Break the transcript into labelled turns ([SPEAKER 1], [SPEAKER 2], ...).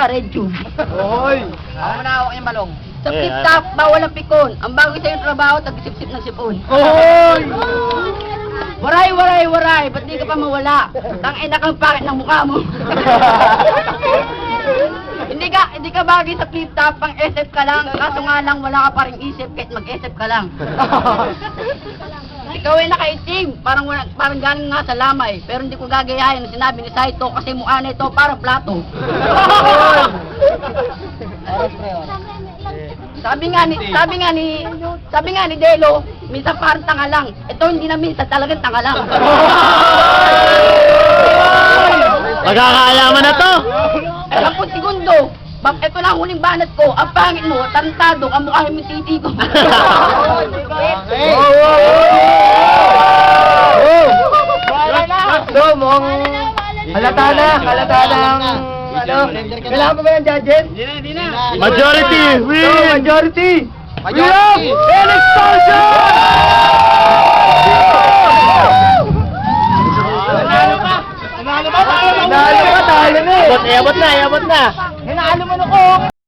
[SPEAKER 1] tsaka red tube.
[SPEAKER 2] Hoy!
[SPEAKER 3] Ako manawak yung balong.
[SPEAKER 1] Sa flip-top, bawal ang pikon. Ang bago sa yung trabaho, tag-sip-sip ng sipon.
[SPEAKER 2] Hoy!
[SPEAKER 1] Waray! Ba't di ka pa mawala? Tangina kang pangit ng mukha mo. Hindi ka bagay sa flip-top, pang SF ka lang. Kaso nga lang, wala ka pa rin isip kahit mag-SF ka lang. Ikaw ay nakaitim, parang galing nga sa lamay. Pero hindi ko gagayahin ang sinabi ni Saito kasi mukha na ito parang plato. Sabi nga ni Delo, minsan parang tanga lang. Ito hindi na minsan, talagang tanga lang.
[SPEAKER 4] Magkakaalaman na to!
[SPEAKER 1] 10 segundo. Ito na ang huling banat ko. Ang pangit mo, tarantado, ang mukha yung titi ko.
[SPEAKER 2] Halata na ang... Kailangan pa ba ng judges?
[SPEAKER 3] Di na.
[SPEAKER 4] Majority! Win!
[SPEAKER 2] Majority!
[SPEAKER 3] Majority!
[SPEAKER 2] Felix Torsion! Nanalo ka, talo na eh.
[SPEAKER 4] Abot na!
[SPEAKER 2] Hinalo mo na ko.